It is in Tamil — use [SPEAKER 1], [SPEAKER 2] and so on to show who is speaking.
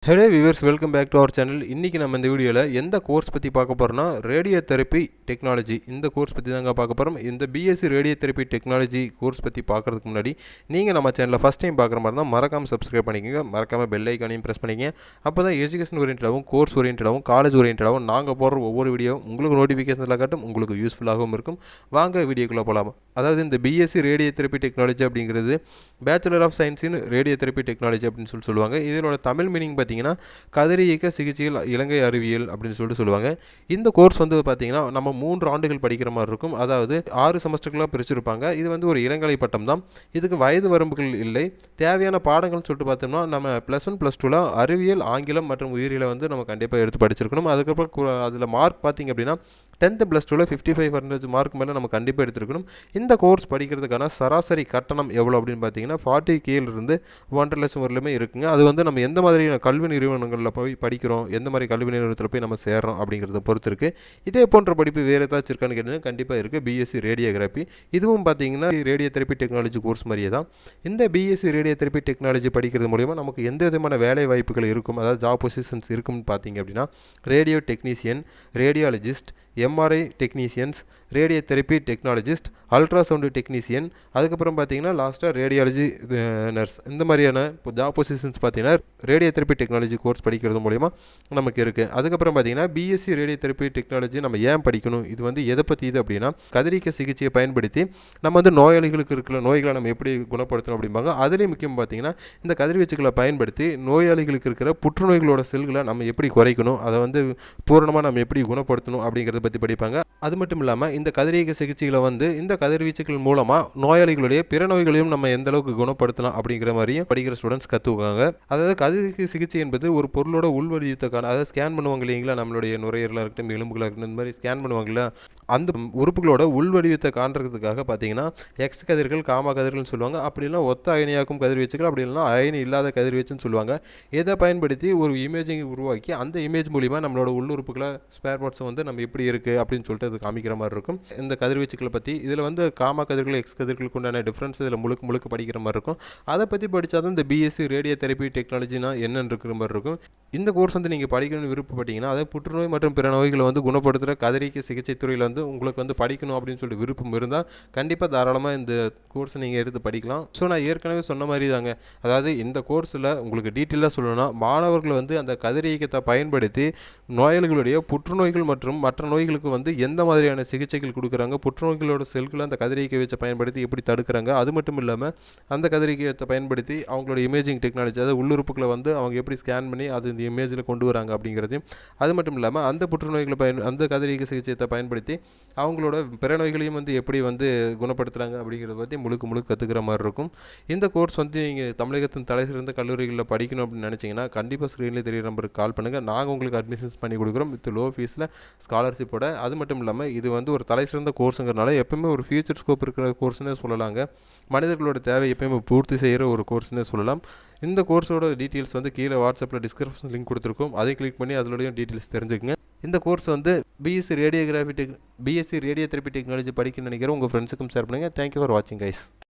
[SPEAKER 1] Hello viewers, welcome back to our channel. இன்றைக்கி நம்ம இந்த வீடியோவில் எந்த கோர்ஸ் பற்றி பார்க்க போகிறோம்னா ரேடியோ தெரப்பி டெக்னாலஜி. இந்த கோர்ஸ் பற்றி தாங்க பார்க்க போகிறோம். இந்த BSc radio therapy technology course பற்றி பார்க்குறதுக்கு முன்னாடி நீங்கள் நம்ம சேனலில் ஃபஸ்ட் டைம் பார்க்குற மாதிரி தான் மறக்காமல் சப்ஸ்கிரைப் பண்ணிக்கோங்க. மறக்காமல் பெல் ஐக்கானையும் ப்ரெஸ் பண்ணிக்கங்க. அப்போ தான் எஜுகேஷன் ஓரியன்டாகவும் கோர்ஸ் ஓரியன்டாகவும் காலேஜ் ஓரியன்டாகவும் நாங்கள் போடுற ஒவ்வொரு வீடியோ உங்களுக்கு நோட்டிஃபிகேஷனில் காட்டும், உங்களுக்கு யூஸ்ஃபுல்லாகவும் இருக்கும். வாங்க வீடியோக்குள்ளே போகலாம். அதாவது இந்த பிஎஸ்சி ரேடியோ தெரப்பி டெக்னாலஜி அப்படிங்கிறது bachelor of science in radio therapy technology அப்படின்னு சொல்லுவாங்க. இதனோட தமிழ் மீனிங் பார்த்தீங்கன்னா கதிரியக்க சிகிச்சையில் இலங்கை அறிவியல் அப்படின்னு சொல்லுவாங்க. இந்த கோர்ஸ் பார்த்தீங்கன்னா நம்ம 3 ஆண்டுகள் படிக்கிற மாதிரி இருக்கும். அதாவது 6 செமஸ்டர்களாக பிரிச்சிருப்பாங்க. இது ஒரு இளங்கலை பட்டம் தான். இதுக்கு வயது வரம்புகள் இல்லை. தேவையான பாடங்கள்னு சொல்லிட்டு பார்த்தோம்னா நம்ம +1 +2ல் அறிவியல், ஆங்கிலம் மற்றும் உயிரியலை நம்ம கண்டிப்பாக எடுத்து படிச்சிருக்கணும். அதுக்கப்புறம் அதில் மார்க் பார்த்தீங்க அப்படின்னா 10th +2ல் 55% மார்க் மேலே நம்ம கண்டிப்பாக எடுத்துருக்கணும். இந்த கோர்ஸ் படிக்கிறதுக்கான சராசரி கட்டணம் எவ்வளோ அப்படின்னு பார்த்தீங்கன்னா 40K இருந்து 1.5 லட்சம் வரலுமே இருக்குங்க. அது நம்ம எந்த மாதிரியான கல்வி நிறுவனங்களில் போய் படிக்கிறோம், எந்த மாதிரி கல்வி நிறுவனத்தில் போய் நம்ம சேர்றோம் அப்படிங்கிறத பொறுத்து இருக்குது. இதே போன்ற படிப்பு வேறு ஏதாச்சும் இருக்கான்னு கேட்டிங்கன்னா கண்டிப்பாக இருக்குது. பிஎஸ்சி ரேடியோகிராஃபி இதுவும் பார்த்தீங்கன்னா ரேடியோ தெரப்பி டெக்னாலஜி கோர்ஸ் மாதிரியே தான். இந்த பிஎஸ்சி ரேடியோ தெரப்பி டெக்னாலஜி படிக்கிறது மூலிமா நமக்கு எந்த விதமான வேலை வாய்ப்புகள் இருக்கும், அதாவது ஜாப் பொசிஷன்ஸ் இருக்கும்னு பார்த்தீங்க அப்படின்னா radio technician, radiologist, MRI technicians, radio therapy technologist, ultrasound technician, அதுக்கப்புறம் பார்த்தீங்கன்னா லாஸ்ட்டாக ரேடியாலஜி நர்ஸ். இந்த மாதிரியான ஜாப் பொசிஷன்ஸ் பார்த்தீங்கன்னா ரேடியோ தெரப்பி டெக்னாலஜி கோர்ஸ் படிக்கிறது மூலிமா நமக்கு இருக்குது. அதுக்கப்புறம் பார்த்தீங்கன்னா பிஎஸ்சி ரேடியோ தெரப்பி டெக்னாலஜி நம்ம ஏன் படிக்கணும், இது எதை பற்றி இது அப்படின்னா கதிரியக்க சிகிச்சையை பயன்படுத்தி நம்ம நோயாளிகளுக்கு இருக்கிற நோய்களை நம்ம எப்படி குணப்படுத்தணும் அப்படிம்பாங்க. அதுலேயும் முக்கியம் பார்த்தீங்கன்னா இந்த கதிர்வீச்சுகளை பயன்படுத்தி நோயாளிகளுக்கு இருக்கிற புற்றுநோய்களோட செல்களை நம்ம எப்படி குறைக்கணும், அதை பூரணமாக நம்ம எப்படி குணப்படுத்தணும் அப்படிங்கிறத பற்றி படிப்பாங்க. அது மட்டும் இல்லாமல் இந்த கதிரியக்க சிகிச்சைகளை இந்த கதிர்வீச்சுகள் மூலமாக நோயாளிகளுடைய பிற நோய்களையும் நம்ம எந்த அளவுக்கு குணப்படுத்தலாம் அப்படிங்கிற மாதிரியும் படிக்கிற ஸ்டூடெண்ட்ஸ் கற்றுக்குவாங்க. அதாவது கதிரியக்க சிகிச்சை என்பது ஒரு பொருளோட உள்வடிவத்துக்கான, அதாவது ஸ்கேன் பண்ணுவாங்க இல்லைங்களா, நம்மளுடைய நுரையீரலாக இருக்கட்டும், எலும்புகளாக இருக்கட்டும், இந்த மாதிரி ஸ்கேன் பண்ணுவாங்களா, அந்த உறுப்புகளோட உள்வடிவத்தை காண்றதுக்காக பார்த்தீங்கன்னா எக்ஸ் கதிர்கள், காமா கதிர்கள்னு சொல்லுவாங்க. அப்படிலாம் ஒத்த அயனியாக்கும் கதிர்வீச்சுகள், அப்படி இல்லைனா அயனி இல்லாத கதிர்வீச்சுன்னு சொல்லுவாங்க. இதை பயன்படுத்தி ஒரு இமேஜிங் உருவாக்கி அந்த இமேஜ் மூலிமா நம்மளோட உள்ளுறுப்புகளை ஸ்பேர் பார்ட்ஸ் நம்ம எப்படி இருக்குது அப்படின்னு சொல்லிட்டு அது காமிக்கிற மாதிரி இருக்கும். இந்த கதிர்வீச்சுக்களை பற்றி இதில் காமா கதிர்கள், எக்ஸ் கதிர்களுக்கு உண்டான டிஃப்ரென்ஸ் இதில் முழுக்க படிக்கிற மாதிரி இருக்கும். அதை பற்றி படித்தா தான் இந்த பிஎஸ்சி ரேடியோ தெரப்பி டெக்னாலஜினா என்னன்னு இருக்கிற மாதிரி இருக்கும். இந்த கோர்ஸ் நீங்கள் படிக்கணும்னு விருப்பப்பட்டீங்கன்னா, அதாவது புற்றுநோய் மற்றும் பிற நோய்களை குணப்படுத்துகிற கதிரியக்க சிகிச்சை துறையில் உங்களுக்கு படிக்கணும் அப்படின்னு சொல்லிட்டு விருப்பம் இருந்தால் கண்டிப்பாக தாராளமாக இந்த கோர்ஸை நீங்கள் எடுத்து படிக்கலாம். ஸோ நான் ஏற்கனவே சொன்ன மாதிரி தாங்க, அதாவது இந்த கோர்ஸில் உங்களுக்கு டீட்டெயிலாக சொல்லணும்னா மாணவர்கள் அந்த கதிரியக்கத்தை பயன்படுத்தி நோயாளிகளுடைய புற்றுநோய்கள் மற்றும் மற்ற நோய்களுக்கு எந்த மாதிரியான சிகிச்சைகள் கொடுக்குறாங்க, புற்றுநோய்களோட செல்களை அந்த கதிரியக்க வச்சை பயன்படுத்தி எப்படி தடுக்கிறாங்க, அது மட்டும் இல்லாமல் அந்த கதிரியக்கத்தை பயன்படுத்தி அவங்களோட இமேஜிங் டெக்னாலஜி, அதாவது உள்ளுறுப்புகளை அவங்க எப்படி ஸ்கேன் பண்ணி அது இந்த இமேஜில் கொண்டு வராங்க அப்படிங்கிறதையும், அது மட்டும் இல்லாமல் அந்த புற்றுநோய்களை அந்த கதிரியக்க சிகிச்சையை பயன்படுத்தி அவங்களோட பிற நோய்களையும் எப்படி குணப்படுத்துகிறாங்க அப்படிங்கிறத பற்றி முழுக்க கற்றுக்கிற மாதிரி இருக்கும். இந்த கோர்ஸ் நீங்கள் தமிழகத்தின் தலை சிறந்த கல்லூரிகளில் படிக்கணும் அப்படின்னு நினச்சிங்கன்னா கண்டிப்பாக ஸ்க்ரீனில் தெரிய நம்பருக்கு கால் பண்ணுங்கள். நாங்கள் உங்களுக்கு அட்மிஷன்ஸ் பண்ணி கொடுக்குறோம் வித் லோ ஃபீஸில் ஸ்காலர்ஷிப்போட. அது மட்டும் இல்லாமல் இது ஒரு தலை சிறந்த கோர்ஸுங்கிறனால எப்பவுமே ஒரு ஃபியூச்சர் ஸ்கோப் இருக்கிற கோர்ஸ்னே சொல்லலாங்க. மனிதர்களோட தேவை எப்பயுமே பூர்த்தி செய்கிற ஒரு கோர்ஸ்னே சொல்லலாம். இந்த கோர்ஸோட டீட்டெயில்ஸ் கீழே வாட்ஸ்அப்பில் டிஸ்கிரிப்ஷன் லிங்க் கொடுத்துருக்கோம். அதையும் கிளிக் பண்ணி அதோடய டீட்டெயில்ஸ் தெரிஞ்சுக்கங்க. இந்த course BSc radio therapy technology படிக்க நினைக்கிறேன். உங்கள் ஃப்ரெண்ட்ஸுக்கும் ஷேர் பண்ணுங்கள். தேங்க்யூ ஃபார் வாட்சிங் கைஸ்.